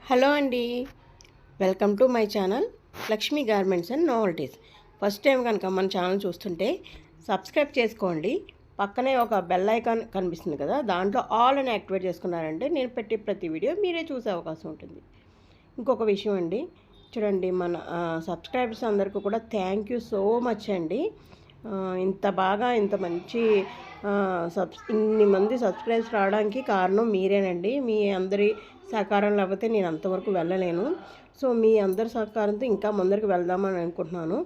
Hello అండి, welcome to my channel Lakshmi garments and నోవల్టీస్. First time కనుక మన ఛానల్ చూస్తుంటే సబ్స్క్రైబ్ చేసుకోండి. పక్కనే ఒక బెల్ ఐకాన్ కనిపిస్తుంది కదా, దాంట్లో ఆల్ అని యాక్టివేట్ చేసుకున్నారంటే నేను పెట్టే ప్రతి వీడియో మీరే చూసే అవకాశం ఉంటుంది. ఇంకొక విషయం అండి, చూడండి మన సబ్స్క్రైబర్స్ అందరికీ కూడా థ్యాంక్ యూ సో మచ్ అండి. ఇంత బాగా ఇంత మంచి ఇన్ని మంది సబ్స్క్రైబ్స్ రావడానికి కారణం మీరేనండి. మీ అందరి సహకారం లేకపోతే నేను అంతవరకు వెళ్ళలేను. సో మీ అందరి సహకారంతో ఇంకా ముందరికి వెళ్దామని అనుకుంటున్నాను.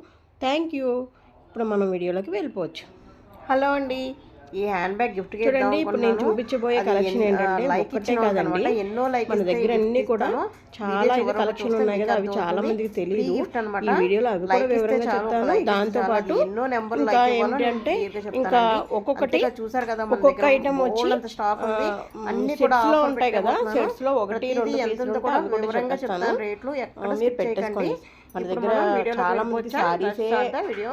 Thank you. ఇప్పుడు మనం వీడియోలోకి వెళ్ళిపోవచ్చు. హలో అండి, ఈ హ్యాండ్ బ్యాగ్ గిఫ్ట్ చూడండి. ఇప్పుడు నేను చూపించబోయే కలెక్షన్ ఏంటంటే ఒక్కటే కాదండి, మన దగ్గర అన్ని కూడా చాలా కలెక్షన్ ఉన్నాయి కదా, అవి చాలా మందికి తెలియదు. ఈ వీడియోలో అవి కూడా వివరంగా చెప్తాను. దాంతో పాటు ఇంకా ఏంటంటే ఇంకా ఒక్కొక్కటి చూసారు కదా, ఒక్కొక్క ఐటమ్ వచ్చి సెట్స్ లో ఉంటాయి కదా, సెట్స్ లో ఒకటి రెండు కూడా వివరంగా చెప్తాను. మీరు పెట్టేసుకోండి. మన దగ్గర చాలా మంది శారీసే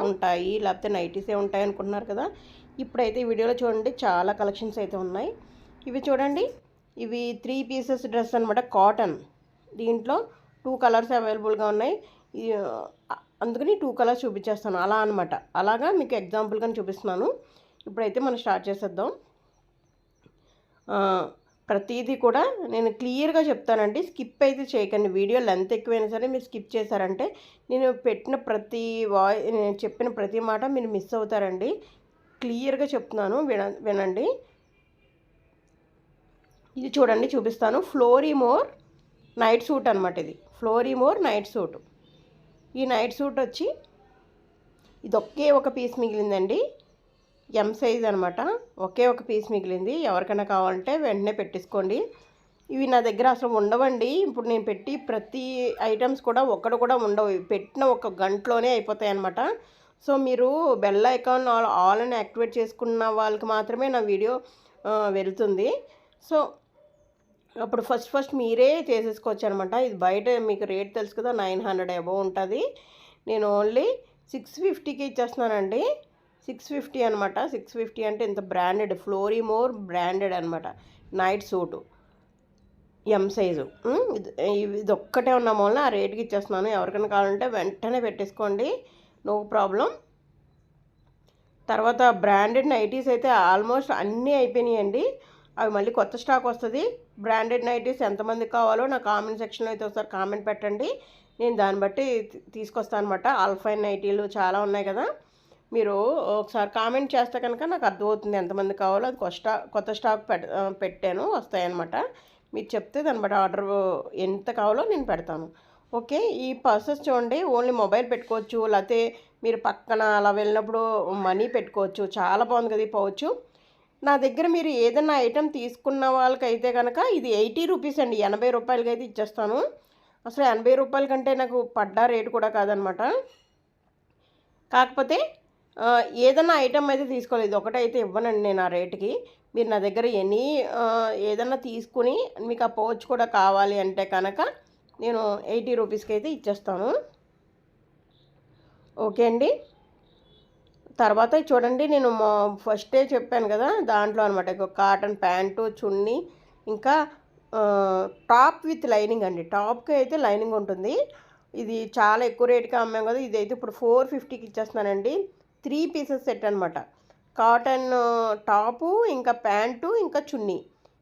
ఉంటాయి లేకపోతే నైటీసే ఉంటాయి అనుకుంటున్నారు కదా. ఇప్పుడైతే ఈ వీడియోలో చూడండి చాలా కలెక్షన్స్ అయితే ఉన్నాయి. ఇవి చూడండి, ఇవి 3 పీసెస్ డ్రెస్ అనమాట, కాటన్. దీంట్లో 2 కలర్స్ అవైలబుల్గా ఉన్నాయి. అందుకని 2 కలర్స్ చూపించేస్తాను అలా అనమాట. అలాగా మీకు ఎగ్జాంపుల్గా చూపిస్తున్నాను. ఇప్పుడైతే మనం స్టార్ట్ చేసేద్దాం. ప్రతిదీ కూడా నేను క్లియర్గా చెప్తానండి, స్కిప్ అయితే చేయకండి. వీడియో లెంత్ ఎక్కువైనా సరే మీరు స్కిప్ చేశారంటే నేను పెట్టిన నేను చెప్పిన ప్రతి మాట మీరు మిస్ అవుతారండి. క్లియర్గా చెప్తున్నాను, వినండి. ఇది చూడండి, చూపిస్తాను. ఫ్లోరీమోర్ నైట్ సూట్ అనమాట. ఇది ఫ్లోరీమోర్ నైట్ సూట్. ఈ నైట్ సూట్ వచ్చి ఇది ఒకే ఒక పీస్ మిగిలిందండి, ఎం సైజ్ అనమాట. ఒకే ఒక పీస్ మిగిలింది. ఎవరికైనా కావాలంటే వెంటనే పెట్టేసుకోండి. ఇవి నా దగ్గర అసలు ఉండవండి. ఇప్పుడు నేను పెట్టి ప్రతి ఐటమ్స్ కూడా ఒక్కడు కూడా ఉండవు. పెట్టిన ఒక గంటలోనే అయిపోతాయి అన్నమాట. సో మీరు బెల్ ఐకాన్ ఆల్ అని యాక్టివేట్ చేసుకున్న వాళ్ళకి మాత్రమే నా వీడియో వెళ్తుంది. సో అప్పుడు ఫస్ట్ మీరే చేసేసుకోవచ్చు అనమాట. ఇది బయట మీకు రేట్ తెలుసు కదా, 900 అబోవ్ ఉంటుంది. నేను ఓన్లీ 650కి ఇచ్చేస్తున్నానండి. 650 అనమాట. 650 అంటే ఇంత బ్రాండెడ్, ఫ్లోరీమోర్ బ్రాండెడ్ అనమాట. Night suit M size. ఇది ఒక్కటే ఉన్న వల్ల ఆ రేట్కి ఇచ్చేస్తున్నాను. ఎవరికైనా కావాలంటే వెంటనే పెట్టేసుకోండి, నో ప్రాబ్లం. తర్వాత బ్రాండెడ్ నైటీస్ అయితే ఆల్మోస్ట్ అన్నీ అయిపోయినాయండి. అవి మళ్ళీ కొత్త స్టాక్ వస్తుంది. బ్రాండెడ్ నైటీస్ ఎంతమందికి కావాలో నా కామెంట్ సెక్షన్లో అయితే ఒకసారి కామెంట్ పెట్టండి, నేను దాన్ని బట్టి తీసుకొస్తాను అనమాట. ఆల్ఫైన్ నైటీలు చాలా ఉన్నాయి కదా, మీరు ఒకసారి కామెంట్ చేస్తే కనుక నాకు అర్థమవుతుంది ఎంతమంది కావాలో. అది కొత్త స్టాక్ పెట్టాను, వస్తాయన్నమాట. మీరు చెప్తే దాన్ని బట్టి ఆర్డర్ ఎంత కావాలో నేను పెడతాను. ఓకే. ఈ పర్సెస్ చూడండి, ఓన్లీ మొబైల్ పెట్టుకోవచ్చు, లేకపోతే మీరు పక్కన అలా వెళ్ళినప్పుడు మనీ పెట్టుకోవచ్చు. చాలా బాగుంది కదా ఈ పౌచ్. నా దగ్గర మీరు ఏదైనా ఐటెం తీసుకున్న వాళ్ళకైతే కనుక ఇది 80 రూపీస్ అండి, 80 రూపాయలకి అయితే ఇచ్చేస్తాను. అసలు 80 రూపాయల కంటే నాకు పడ్డ రేటు కూడా కాదనమాట. కాకపోతే ఏదైనా ఐటెం అయితే తీసుకోలేదు, ఒకటైతే ఇవ్వనండి నేను ఆ రేటుకి. మీరు నా దగ్గర ఏదైనా తీసుకుని మీకు ఆ పౌచ్ కూడా కావాలి అంటే కనుక నేను 80 రూపీస్కి అయితే ఇచ్చేస్తాను. ఓకే అండి. తర్వాత చూడండి, నేను ఫస్టే చెప్పాను కదా, దాంట్లో అనమాట కాటన్ ప్యాంటు, చున్నీ, ఇంకా టాప్ విత్ లైనింగ్ అండి. టాప్కి అయితే లైనింగ్ ఉంటుంది. ఇది చాలా ఎక్కువ రేట్గా అమ్మాం కదా, ఇదైతే ఇప్పుడు 450కి ఇచ్చేస్తున్నానండి. 3 పీసెస్ సెట్ అనమాట. కాటన్ టాపు, ఇంకా ప్యాంటు, ఇంకా చున్నీ,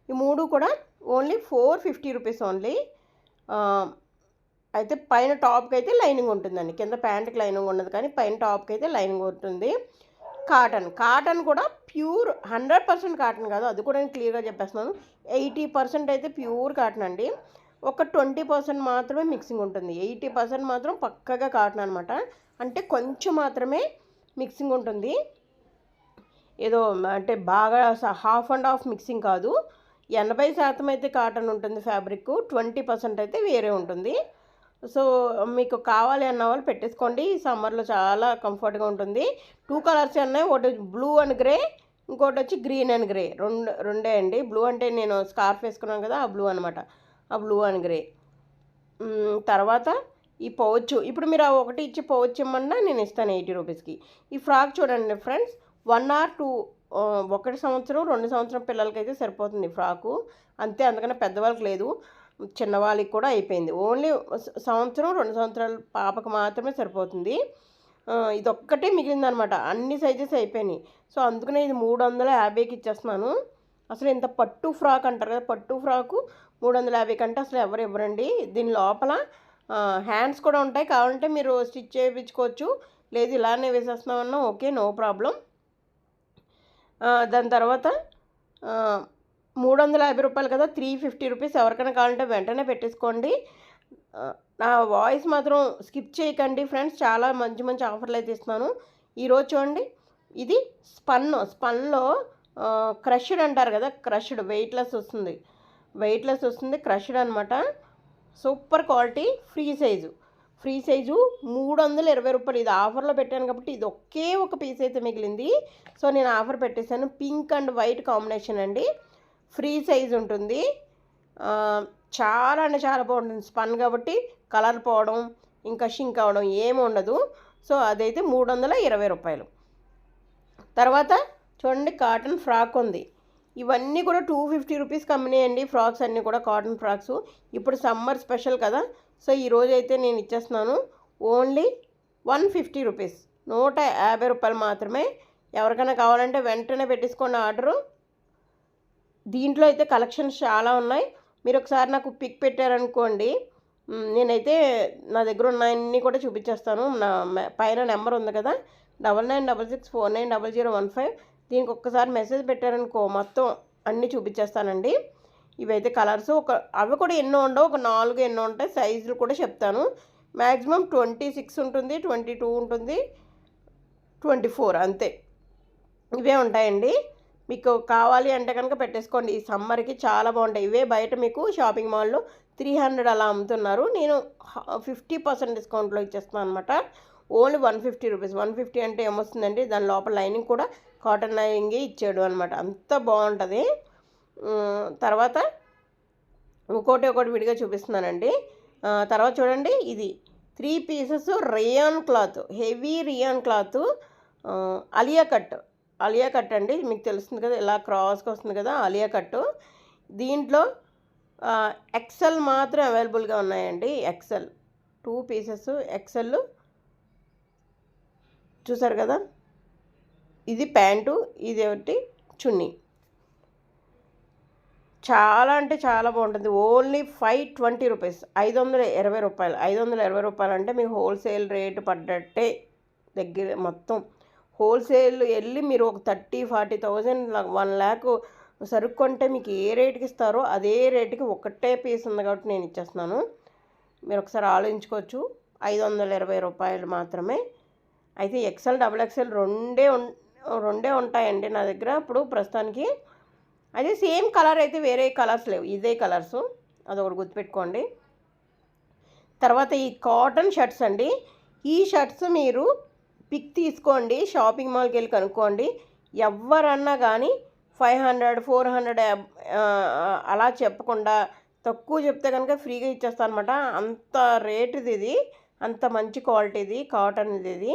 ఈ 3 కూడా ఓన్లీ 450 రూపీస్ ఓన్లీ. అయితే పైన టాప్కి అయితే లైనింగ్ ఉంటుందండి, కింద ప్యాంట్కి లైనింగ్ ఉండదు, కానీ పైన టాప్కి అయితే లైనింగ్ ఉంటుంది. కాటన్ కూడా ప్యూర్ 100% కాటన్ కాదు, అది కూడా నేను క్లియర్గా చెప్పేస్తున్నాను. 80% అయితే ప్యూర్ కాటన్ అండి. ఒక 20% మాత్రమే మిక్సింగ్ ఉంటుంది. 80% మాత్రం పక్కగా కాటన్ అనమాట. అంటే కొంచెం మాత్రమే మిక్సింగ్ ఉంటుంది. ఏదో అంటే బాగా హాఫ్ అండ్ హాఫ్ మిక్సింగ్ కాదు. 80% అయితే కాటన్ ఉంటుంది ఫ్యాబ్రిక్, 20% అయితే వేరే ఉంటుంది. సో మీకు కావాలి అన్న వాళ్ళు పెట్టేసుకోండి. ఈ సమ్మర్లో చాలా కంఫర్ట్గా ఉంటుంది. 2 కలర్స్ ఉన్నాయి, ఒకటి బ్లూ అండ్ గ్రే, ఇంకోటి వచ్చి గ్రీన్ అండ్ గ్రే. రెండే అండి. బ్లూ అంటే నేను స్కార్ఫ్ వేసుకున్నాను కదా, ఆ బ్లూ అనమాట, ఆ బ్లూ అండ్ గ్రే. తర్వాత ఈ పౌచ్, ఇప్పుడు మీరు ఆ ఒకటి ఇచ్చి పౌచ్ ఇమ్మన్నా నేను ఇస్తాను 80 రూపీస్కి. ఈ ఫ్రాక్ చూడండి ఫ్రెండ్స్, 1 or 2 1 సంవత్సరం 2 సంవత్సరం పిల్లలకైతే సరిపోతుంది ఫ్రాకు, అంతే, అందుకని పెద్దవాళ్ళకి లేదు. చిన్నవాళ్ళకి కూడా అయిపోయింది. ఓన్లీ సంవత్సరం 2 సంవత్సరాల పాపకు మాత్రమే సరిపోతుంది. ఇదొక్కటే మిగిలిందనమాట. అన్ని సైజెస్ అయిపోయినాయి. సో అందుకనే ఇది 350కి ఇచ్చేస్తున్నాను. అసలు ఇంత పట్టు ఫ్రాక్ అంటారు కదా, పట్టు ఫ్రాకు 350 కంటే అసలు ఎవరు ఇవ్వరండి. దీని లోపల హ్యాండ్స్ కూడా ఉంటాయి. కావాలంటే మీరు స్టిచ్ చేయించుకోవచ్చు, లేదు ఇలానే వేసేస్తున్నామన్నా ఓకే, నో ప్రాబ్లం. దాని తర్వాత 350 రూపాయలు కదా, 350 రూపీస్. ఎవరికైనా కావాలంటే వెంటనే పెట్టేసుకోండి. నా వాయిస్ మాత్రం స్కిప్ చేయకండి ఫ్రెండ్స్. చాలా మంచి మంచి ఆఫర్లు అయితే ఇస్తున్నాను. ఈరోజు చూడండి, ఇది స్పన్లో క్రష్డ్ అంటారు కదా, క్రష్డ్ వెయిట్లెస్ వస్తుంది క్రష్డ్ అనమాట. సూపర్ క్వాలిటీ, ఫ్రీ సైజు 320 రూపాయలు. ఇది ఆఫర్లో పెట్టాను కాబట్టి ఇది ఒకే ఒక పీస్ అయితే మిగిలింది. సో నేను ఆఫర్ పెట్టేశాను. పింక్ అండ్ వైట్ కాంబినేషన్ అండి, ఫ్రీ సైజ్ ఉంటుంది. చాలా అంటే చాలా బాగుంటుంది. స్పన్ కాబట్టి కలర్ పోవడం ఇంకా షింక్ అవ్వడం ఏమి ఉండదు. సో అదైతే 320 రూపాయలు. తర్వాత చూడండి, కాటన్ ఫ్రాక్ ఉంది. ఇవన్నీ కూడా 250 రూపీస్కి అమ్మినాయండి. ఫ్రాక్స్ అన్నీ కూడా కాటన్ ఫ్రాక్స్. ఇప్పుడు సమ్మర్ స్పెషల్ కదా, సో ఈరోజు అయితే నేను ఇచ్చేస్తున్నాను ఓన్లీ 150 రూపీస్, 150 రూపాయలు మాత్రమే. ఎవరికైనా కావాలంటే వెంటనే పెట్టేసుకోండి ఆర్డరు. దీంట్లో అయితే కలెక్షన్స్ చాలా ఉన్నాయి. మీరు ఒకసారి నాకు పిక్ పెట్టారనుకోండి, నేనైతే నా దగ్గర ఉన్నాయన్నీ కూడా చూపించేస్తాను. నా పైన నెంబర్ ఉంది కదా, 9966490015. దీనికి ఒక్కసారి మెసేజ్ పెట్టారనుకో మొత్తం అన్నీ చూపించేస్తానండి. ఇవైతే కలర్స్ అవి కూడా ఎన్నో ఉండవు, ఒక 4 ఎన్నో ఉంటాయి. సైజులు కూడా చెప్తాను. మ్యాక్సిమం 26 ఉంటుంది, 22 ఉంటుంది, 24 అంతే. ఇవే ఉంటాయండి. మీకు కావాలి అంటే కనుక పెట్టేసుకోండి. ఈ సమ్మర్కి చాలా బాగుంటాయి. ఇవే బయట మీకు షాపింగ్ మాల్లో 300 అలా అమ్ముతున్నారు. నేను 50% డిస్కౌంట్లో ఇచ్చేస్తున్నాను అనమాట. Only 150 rupees. 150 అంటే ఏమొస్తుందండి, దాని లోపల లైనింగ్ కూడా కాటన్ లైనింగే ఇచ్చాడు అనమాట. అంత బాగుంటుంది. తర్వాత ఒకటి విడిగా చూపిస్తున్నానండి. తర్వాత చూడండి, ఇది 3 pieces rayon cloth, heavy rayon cloth, Alia cut అండి. మీకు తెలుస్తుంది కదా, ఇలా క్రాస్గా వస్తుంది కదా అలియా కట్. దీంట్లో ఎక్సెల్ మాత్రం అవైలబుల్గా ఉన్నాయండి. ఎక్సెల్ 2 పీసెస్ ఎక్సెల్ చూసారు కదా. ఇది ప్యాంటు, ఇది ఒకటి చున్నీ. చాలా అంటే చాలా బాగుంటుంది. ఓన్లీ 520 రూపీస్, 520 రూపాయలు. 520 రూపాయలు అంటే మీకు హోల్సేల్ రేటు పడ్డట్టే. దగ్గర మొత్తం హోల్సేల్ వెళ్ళి మీరు ఒక 30,000-40,000 1 lakh సరుకు కొంటే మీకు ఏ రేటుకి ఇస్తారో అదే రేటుకి ఒకటే పీస్ ఉంది కాబట్టి నేను ఇచ్చేస్తున్నాను. మీరు ఒకసారి ఆలోచించుకోవచ్చు. 520 రూపాయలు మాత్రమే. అయితే ఎక్సెల్, XXL రెండే ఉంటాయండి నా దగ్గర ఇప్పుడు ప్రస్తుతానికి. అదే సేమ్ కలర్ అయితే వేరే కలర్స్ లేవు, ఇదే కలర్సు, అదొకటి గుర్తుపెట్టుకోండి. తర్వాత ఈ కాటన్ షర్ట్స్ అండి. ఈ షర్ట్స్ మీరు పిక్ తీసుకోండి, షాపింగ్ మాల్కి వెళ్ళి కనుక్కోండి. ఎవరన్నా కానీ 500, 400 అలా చెప్పకుండా తక్కువ చెప్తే కనుక ఫ్రీగా ఇచ్చేస్తాను అనమాట. అంత రేటుది ఇది, అంత మంచి క్వాలిటీది కాటన్ ఇది.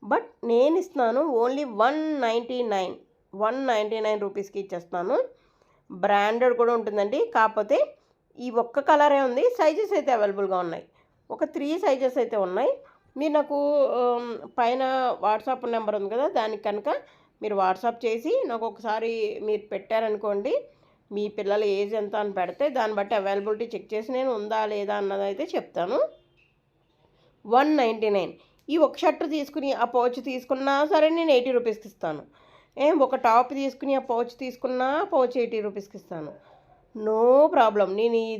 బట్ నేను ఇస్తున్నాను ఓన్లీ 199 రూపీస్కి ఇచ్చేస్తున్నాను. బ్రాండెడ్ కూడా ఉంటుందండి. కాకపోతే ఈ ఒక్క కలరే ఉంది. సైజెస్ అయితే అవైలబుల్గా ఉన్నాయి. ఒక 3 సైజెస్ అయితే ఉన్నాయి. మీరు నాకు పైన వాట్సాప్ నెంబర్ ఉంది కదా, దానికి కనుక మీరు వాట్సాప్ చేసి నాకు ఒకసారి మీరు పెట్టారనుకోండి, మీ పిల్లల ఏజ్ ఎంత అని పెడితే దాన్ని బట్టి అవైలబిలిటీ చెక్ చేసి నేను ఉందా లేదా అన్నది అయితే చెప్తాను. 199. ఈ ఒక షర్ట్ తీసుకుని ఆ పౌచ్ తీసుకున్నా సరే నేను 80 రూపీస్కి ఇస్తాను. ఒక టాప్ తీసుకుని ఆ పౌచ్ తీసుకున్నా పౌచ్ 80 రూపీస్కి ఇస్తాను. No problem. నేను ఈ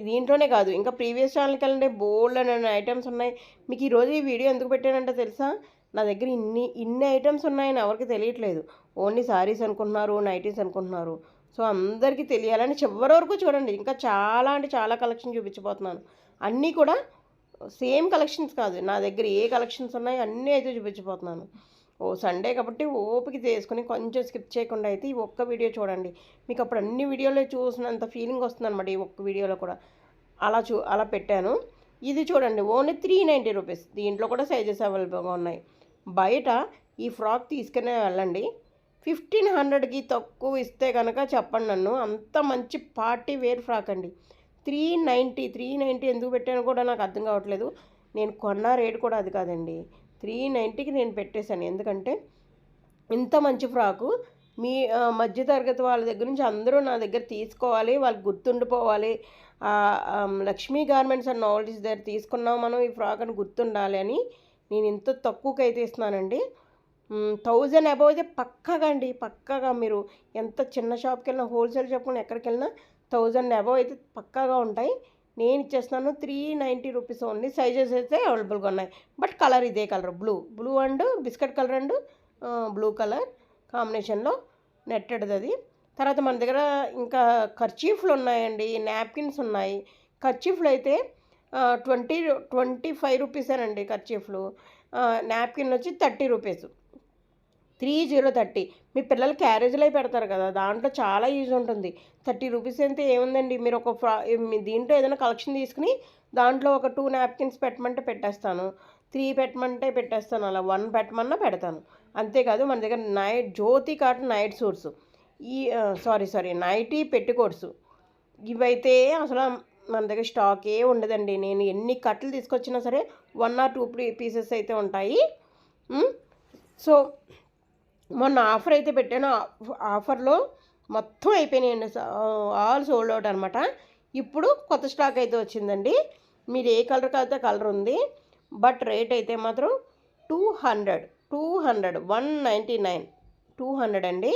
దీంట్లోనే కాదు, ఇంకా ప్రీవియస్ ఛానల్కి వెళ్ళండి, బోల్డ్ అనే ఐటమ్స్ ఉన్నాయి. మీకు ఈరోజు ఈ వీడియో ఎందుకు పెట్టానంటే తెలుసా, నా దగ్గర ఇన్ని ఐటమ్స్ ఉన్నాయని ఎవరికి తెలియట్లేదు. ఓన్లీ శారీస్ అనుకుంటున్నారు, నైటీస్ అనుకుంటున్నారు. సో అందరికీ తెలియాలని చివరి వరకు చూడండి. ఇంకా చాలా అంటే చాలా కలెక్షన్ చూపించబోతున్నాను. అన్నీ కూడా సేమ్ కలెక్షన్స్ కాదు, నా దగ్గర ఏ కలెక్షన్స్ ఉన్నాయో అన్నీ అయితే చూపించబోతున్నాను. సండే కాబట్టి ఓపిక చేసుకుని కొంచెం స్కిప్ చేయకుండా అయితే ఈ ఒక్క వీడియో చూడండి. మీకు అప్పుడు అన్ని వీడియోలో చూసినంత ఫీలింగ్ వస్తుందన్నమాట. ఈ ఒక్క వీడియోలో కూడా అలా పెట్టాను. ఇది చూడండి, ఓన్లీ 390 రూపీస్. దీంట్లో కూడా సైజెస్ అవైలబుల్గా ఉన్నాయి. బయట ఈ ఫ్రాక్ తీసుకునే వెళ్ళండి, 1500కి తక్కువ ఇస్తే కనుక చెప్పండి నన్ను. అంత మంచి పార్టీ వేర్ ఫ్రాక్ అండి. 390 ఎందుకు పెట్టాను కూడా నాకు అర్థం కావట్లేదు. నేను కొన్న రేటు కూడా అది కాదండి. 390కి నేను పెట్టేశాను. ఎందుకంటే ఇంత మంచి ఫ్రాకు మీ మధ్యతరగతి వాళ్ళ దగ్గర నుంచి అందరూ నా దగ్గర తీసుకోవాలి, వాళ్ళకి గుర్తుండిపోవాలి. లక్ష్మీ గార్మెంట్స్ అండ్ నావెల్టీస్ దగ్గర తీసుకున్నాం మనం ఈ ఫ్రాక్ అని గుర్తుండాలి అని నేను ఇంత తక్కువకి అయితే ఇస్తున్నానండి. 1000 అబౌవ్ అయితే పక్కాగా అండి, పక్కాగా మీరు ఎంత చిన్న షాప్కి వెళ్ళినా, హోల్సేల్ షాప్కి ఎక్కడికి వెళ్ళినా 1000 అబౌవ్ అయితే పక్కాగా ఉంటాయి. నేను ఇచ్చేస్తున్నాను 390 రూపీస్ ఓన్లీ. సైజెస్ అయితే అవైలబుల్గా ఉన్నాయి. బట్ కలర్ ఇదే colour, blue and biscuit colour and blue colour కాంబినేషన్లో నెట్టెడ్ది అది. తర్వాత మన దగ్గర ఇంకా కర్చీఫ్లు ఉన్నాయండి, నాప్కిన్స్ ఉన్నాయి. కర్చీఫ్లు అయితే 25 రూపీసేనండి కర్చీఫ్లు. నాప్కిన్ వచ్చి 30 రూపీస్, 30. మీ పిల్లలు క్యారేజ్లో పెడతారు కదా, దాంట్లో చాలా యూజ్ ఉంటుంది. 30 రూపీస్ అయితే ఏముందండి, మీరు ఒక దీంట్లో ఏదైనా కలెక్షన్ తీసుకుని దాంట్లో ఒక 2 నాప్కిన్స్ పెట్టమంటే పెట్టేస్తాను, 3 పెట్టమంటే పెట్టేస్తాను, అలా 1 పెట్టమన్నా పెడతాను. అంతేకాదు మన దగ్గర Jyoti cotton night suits, nighty petticoats, ఇవైతే అసలు మన దగ్గర స్టాకే ఉండదండి. నేను ఎన్ని కట్టలు తీసుకొచ్చినా సరే 1 or 2 పీసెస్ అయితే ఉంటాయి. సో మొన్న ఆఫర్ అయితే పెట్టాను, ఆఫర్లో మొత్తం అయిపోయినాయండి, ఆల్ సోల్డ్ అవుట్ అనమాట. ఇప్పుడు కొత్త స్టాక్ అయితే వచ్చిందండి. మీరు ఏ కలర్ కావాలంటే కలర్ ఉంది. బట్ రేట్ అయితే మాత్రం 200, 199, 200 అండి.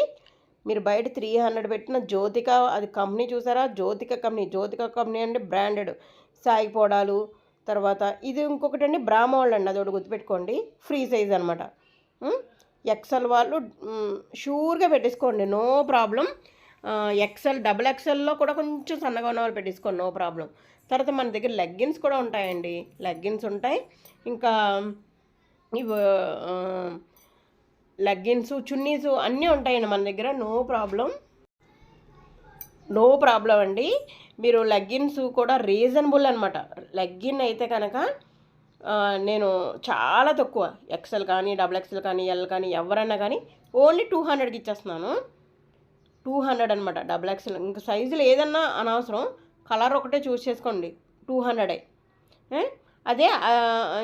మీరు బయట 300 పెట్టిన జ్యోతిక, అది కంపెనీ చూసారా, జ్యోతిక కంపెనీ అంటే బ్రాండెడ్. సాగిపోవడాలు, తర్వాత ఇది ఇంకొకటి అండి బ్రామోల్డ్ అండి, అదొకటి గుర్తుపెట్టుకోండి. ఫ్రీ సైజ్ అనమాట. ఎక్సెల్ వాళ్ళు షూర్గా పెట్టేసుకోండి, నో ప్రాబ్లం. డబుల్ ఎక్సెల్లో కూడా కొంచెం సన్నగా ఉన్న వాళ్ళు పెట్టేసుకోండి, నో ప్రాబ్లం. తర్వాత మన దగ్గర లెగ్గిన్స్ కూడా ఉంటాయండి, లెగ్గిన్స్ ఉంటాయి. ఇంకా ఇవి లెగ్గిన్స్, చున్నీస్ అన్నీ ఉంటాయండి మన దగ్గర, నో ప్రాబ్లం అండి. మీరు లెగ్గిన్స్ కూడా రీజనబుల్ అనమాట. లెగ్గిన్ అయితే కనుక నేను చాలా తక్కువ, ఎక్సెల్ కానీ డబుల్ ఎక్సెల్ కానీ ఎల్ కానీ ఎవరన్నా కానీ ఓన్లీ 200కి ఇచ్చేస్తున్నాను. 200 అనమాట డబుల్ ఎక్సెల్. ఇంకా సైజులు ఏదన్నా అనవసరం, కలర్ ఒకటే చూస్ చేసుకోండి, 200. అదే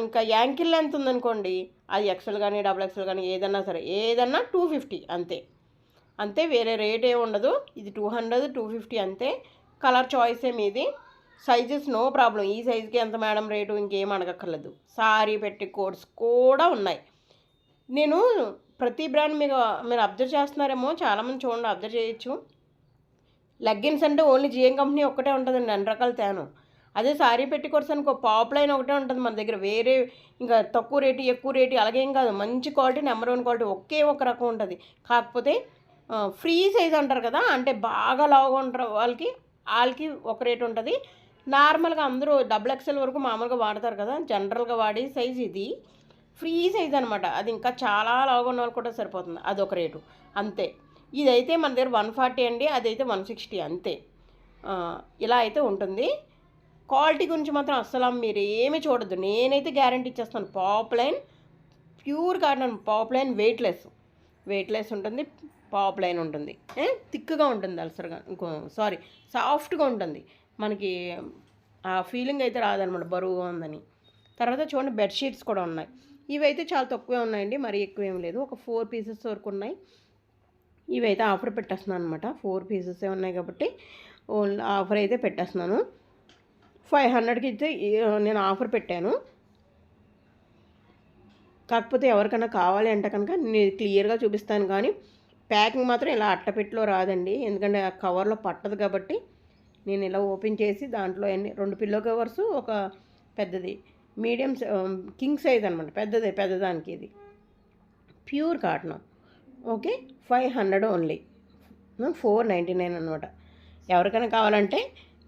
ఇంకా యాంకిల్ లెంత్ ఉందనుకోండి, అది ఎక్సెల్ కానీ డబుల్ ఎక్సెల్ కానీ ఏదన్నా సరే, ఏదన్నా 250 అంతే, వేరే రేట్ ఏమి ఉండదు. ఇది 200, 250 అంతే. కలర్ చాయిసే మీది. సైజెస్ నో ప్రాబ్లం, ఈ సైజుకి ఎంత మేడం రేటు ఇంకేం అడగక్కర్లేదు. సారీ పెట్టి కోట్స్ కూడా ఉన్నాయి. నేను ప్రతి బ్రాండ్ మీరు అబ్జర్వ్ చేస్తున్నారేమో, చాలామంది చూడండి, అబ్జర్వ్ చేయొచ్చు. లెగ్గిన్స్ అంటే ఓన్లీ జిఎం కంపెనీ ఒక్కటే ఉంటుందండి, అన్ని రకాలు తేను. అదే సారీ పెట్టి కోట్స్ అనుకో, పాప్ లైన్ ఒకటే ఉంటుంది మన దగ్గర. వేరే ఇంకా తక్కువ రేటు ఎక్కువ రేటు అలాగేం కాదు, మంచి క్వాలిటీ, నెంబర్ 1 క్వాలిటీ, ఒకే ఒక రకం ఉంటుంది. కాకపోతే ఫ్రీ సైజ్ అంటారు కదా, అంటే బాగా లావుగా ఉంటారు వాళ్ళకి ఒక రేటు ఉంటుంది. నార్మల్గా అందరూ డబుల్ ఎక్సెల్ వరకు మామూలుగా వాడతారు కదా, జనరల్గా వాడే సైజ్ ఇది ఫ్రీ సైజ్ అనమాట. అది ఇంకా చాలా లావుగా ఉన్న వాళ్ళు కూడా సరిపోతుంది, అదొక రేటు అంతే. ఇదైతే మన దగ్గర 140 అండి, అదైతే 160 అంతే. ఇలా అయితే ఉంటుంది. క్వాలిటీ గురించి మాత్రం అస్సలు మీరు ఏమీ చూడద్దు, నేనైతే గ్యారంటీ ఇచ్చేస్తాను. Pop line pure cotton, pop line weightless ఉంటుంది, పాప్ లైన్ ఉంటుంది, థిక్గా ఉంటుంది, అలసరగా సాఫ్ట్గా ఉంటుంది. మనకి ఆ ఫీలింగ్ అయితే రాదనమాట బరువుగా ఉందని. తర్వాత చూడండి బెడ్షీట్స్ కూడా ఉన్నాయి. ఇవైతే చాలా తక్కువే ఉన్నాయండి, మరీ ఎక్కువ ఏం లేదు. ఒక 4 పీసెస్ వరకు ఉన్నాయి. ఇవైతే ఆఫర్ పెట్టేస్తున్నాను అనమాట. 4 పీసెసే ఉన్నాయి కాబట్టి ఓన్లీ ఆఫర్ అయితే పెట్టేస్తున్నాను. 500కి అయితే నేను ఆఫర్ పెట్టాను. కాకపోతే ఎవరికైనా కావాలి అంటే కనుక నేను క్లియర్గా చూపిస్తాను, కానీ ప్యాకింగ్ మాత్రం ఇలా అట్టపెట్టిలో రాదండి, ఎందుకంటే ఆ కవర్లో పట్టదు. కాబట్టి నేను ఇలా ఓపెన్ చేసి దాంట్లో 2 పిల్లో కవర్స్, ఒక పెద్దది మీడియం కింగ్ సైజ్ అనమాట, పెద్దదానికి. ఇది ప్యూర్ కాటన్. ఓకే, 500 ఓన్లీ, 499 అనమాట. ఎవరికైనా కావాలంటే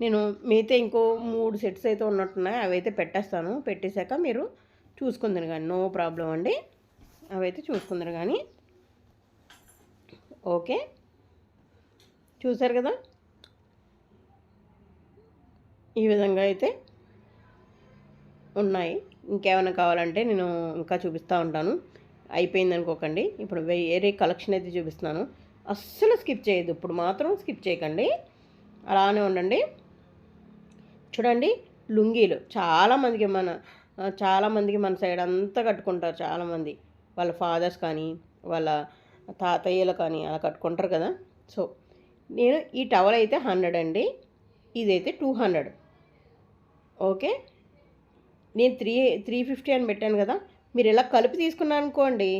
నేను మిగతా ఇంకో 3 సెట్స్ అయితే ఉన్నట్టున్నాయి, అవి అయితే పెట్టేస్తాను. పెట్టేశాక మీరు చూసుకుందరు కానీ, నో ప్రాబ్లం అండి, అవైతే చూసుకుందరు కానీ. ఓకే, చూసారు కదా, ఈ విధంగా అయితే ఉన్నాయి. ఇంకేమైనా కావాలంటే నేను ఇంకా చూపిస్తూ ఉంటాను. అయిపోయింది అనుకోకండి. ఇప్పుడు వేరే కలెక్షన్ అయితే చూపిస్తున్నాను, అస్సలు స్కిప్ చేయొద్దు. ఇప్పుడు మాత్రం స్కిప్ చేయకండి, అలానే ఉండండి. చూడండి లుంగీలు చాలామందికి మన సైడ్ అంతా కట్టుకుంటారు చాలామంది, వాళ్ళ ఫాదర్స్ కానీ వాళ్ళ తాతయ్యలు కానీ అలా కట్టుకుంటారు కదా. సో నేను ఈ టవల్ అయితే 100 అండి, ఇదైతే 200. ఓకే, నేను 350 అని పెట్టాను కదా, మీరు ఇలా కలిపి తీసుకున్నాను అనుకోండి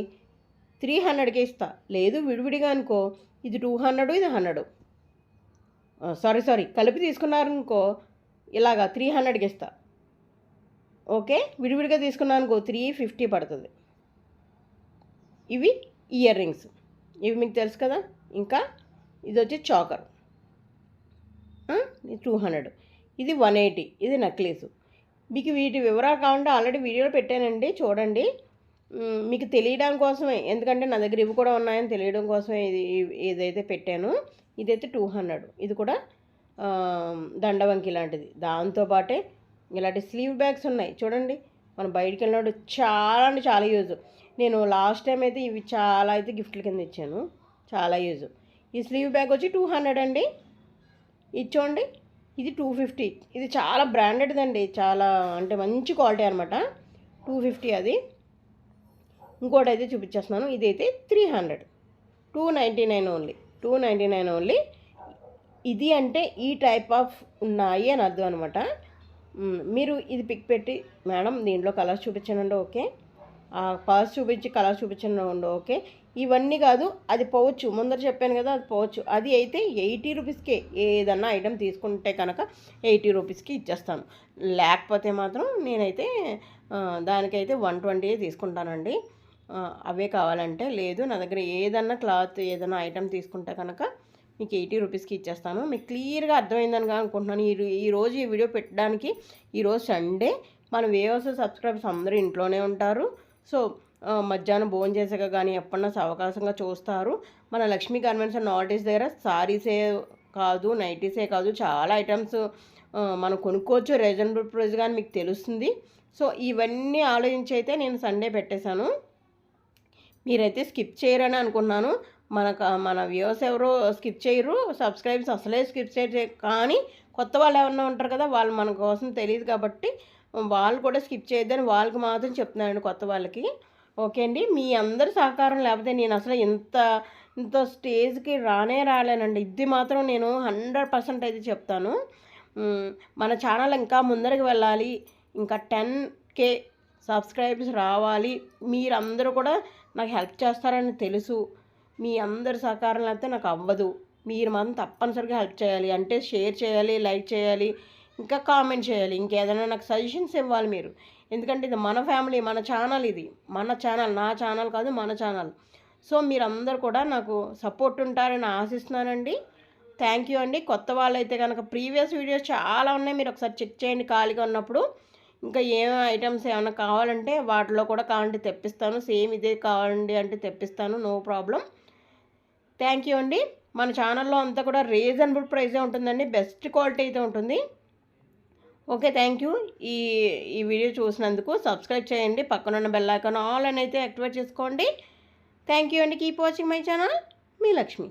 300కే ఇస్తా. లేదు విడివిడిగా అనుకో, ఇది 200 ఇది 100. సారీ కలిపి తీసుకున్నారనుకో ఇలాగా 300కి ఇస్తా. ఓకే, విడివిడిగా తీసుకున్నాను అనుకో 350 పడుతుంది. ఇవి ఇయర్ రింగ్స్, ఇవి మీకు తెలుసు కదా. ఇంకా ఇది వచ్చి చాకర్ 200, ఇది 180, ఇది నెక్లెస్. మీకు వీటి వివరాలు కావాలంటే ఆల్రెడీ వీడియోలో పెట్టానండి, చూడండి. మీకు తెలియడం కోసమే, ఎందుకంటే నా దగ్గర ఇవి కూడా ఉన్నాయని తెలియడం కోసమే ఇదైతే పెట్టాను. ఇదైతే 200, ఇది కూడా దండవంకి లాంటిది. దాంతోపాటే ఇలాంటి స్లీవ్ బ్యాగ్స్ ఉన్నాయి చూడండి, మనం బయటికి వెళ్ళినప్పుడు చాలా అంటే చాలా యూజ్. నేను లాస్ట్ టైం అయితే ఇవి చాలా అయితే గిఫ్ట్ల కింద ఇచ్చాను, చాలా యూజ్. ఈ స్లీవ్ బ్యాగ్ వచ్చి 200 అండి. ఇది చూడండి, ఇది 250, ఇది చాలా బ్రాండెడ్ అండి, చాలా అంటే మంచి క్వాలిటీ అనమాట. 250 అది. ఇంకోటి అయితే చూపించేస్తున్నాను, ఇదైతే 300, 299 ఓన్లీ, 299 ఓన్లీ. ఇది అంటే ఈ టైప్ ఆఫ్ ఉన్నాయి అని అర్థం అనమాట. మీరు ఇది పిక్ పెట్టి మేడం దీంట్లో కలర్స్ చూపించానండి, ఓకే, పర్స్ చూపించి కలర్ చూపించానండి, ఓకే. ఇవన్నీ కాదు, అది పోవచ్చు, ముందర చెప్పాను కదా అది పోవచ్చు. అది అయితే 80 రూపీస్కే ఏదన్నా ఐటెం తీసుకుంటే కనుక 80 రూపీస్కి ఇచ్చేస్తాను. లేకపోతే మాత్రం నేనైతే దానికైతే 120 తీసుకుంటానండి. అవే కావాలంటే, లేదు నా దగ్గర ఏదన్నా క్లాత్ ఏదైనా ఐటెం తీసుకుంటే కనుక మీకు 80 రూపీస్కి ఇచ్చేస్తాను. మీకు క్లియర్గా అర్థమైందని అనుకుంటున్నాను. ఈరోజు ఈ వీడియో పెట్టడానికి, ఈరోజు సండే, మన వ్యూవర్స్ సబ్స్క్రైబర్స్ అందరూ ఇంట్లోనే ఉంటారు. సో మధ్యాహ్నం భోజనం చేసాక కానీ ఎప్పుడన్నా అవకాశంగా చూస్తారు. మన లక్ష్మీ గార్మెంట్స్ అండ్ నావెల్టీస్ దగ్గర సారీసే కాదు, నైటీసే కాదు, చాలా ఐటమ్స్ మనం కొనుక్కోవచ్చు రీజనబుల్ ప్రైస్ కానీ మీకు తెలుస్తుంది. సో ఇవన్నీ ఆలోచించి అయితే నేను సండే పెట్టేశాను. మీరైతే స్కిప్ చేయరని అనుకున్నాను. మన వ్యూవర్స్ ఎవరో స్కిప్ చేయరు, సబ్స్క్రైబర్స్ అసలే స్కిప్ చేయరు. కానీ కొత్త వాళ్ళు ఎవరన్నా ఉంటారు కదా, వాళ్ళు మన కోసం తెలియదు కాబట్టి వాళ్ళు కూడా స్కిప్ చేయొద్దని వాళ్ళకి మాత్రం చెప్తున్నానండి, కొత్త వాళ్ళకి. ఓకే అండి, మీ అందరి సహకారం లేకపోతే నేను అసలు ఇంత స్టేజ్కి రాలేనండి. ఇది మాత్రం నేను 100% అయితే చెప్తాను. మన ఛానల్ ఇంకా ముందరికి వెళ్ళాలి, ఇంకా 10K సబ్స్క్రైబర్స్ రావాలి. మీరందరూ కూడా నాకు హెల్ప్ చేస్తారని తెలుసు. మీ అందరి సహకారం లేకపోతే నాకు అవ్వదు. మీరు మాత్రం తప్పనిసరిగా హెల్ప్ చేయాలి. అంటే షేర్ చేయాలి, లైక్ చేయాలి, ఇంకా కామెంట్ చేయాలి, ఇంకేదైనా నాకు సజెషన్స్ ఇవ్వాలి మీరు. ఎందుకంటే ఇది మన ఫ్యామిలీ, మన ఛానల్, ఇది మన ఛానల్, నా ఛానల్ కాదు, మన ఛానల్. సో మీరందరూ కూడా నాకు సపోర్ట్ ఉంటారని ఆశిస్తున్నానండి. థ్యాంక్ యూ అండి. కొత్త వాళ్ళైతే కనుక ప్రీవియస్ వీడియోస్ చాలా ఉన్నాయి, మీరు ఒకసారి చెక్ చేయండి ఖాళీగా ఉన్నప్పుడు. ఇంకా ఏం ఐటమ్స్ ఏమైనా కావాలంటే వాటిలో కూడా కావాలంటే తెప్పిస్తాను. సేమ్ ఇదే కావాలండి అంటే తెప్పిస్తాను, నో ప్రాబ్లం. థ్యాంక్ యూ అండి. మన ఛానల్లో అంతా కూడా రీజనబుల్ ప్రైజే ఉంటుందండి, బెస్ట్ క్వాలిటీ అయితే ఉంటుంది. Okay, thank you. ఈ వీడియో చూసినందుకు సబ్స్క్రైబ్ చేయండి, పక్కనున్న బెల్ ఐకాన్ ఆల్ అని అయితే యాక్టివేట్ చేసుకోండి. థ్యాంక్ యూ అండి. Keep watching my channel, me Lakshmi.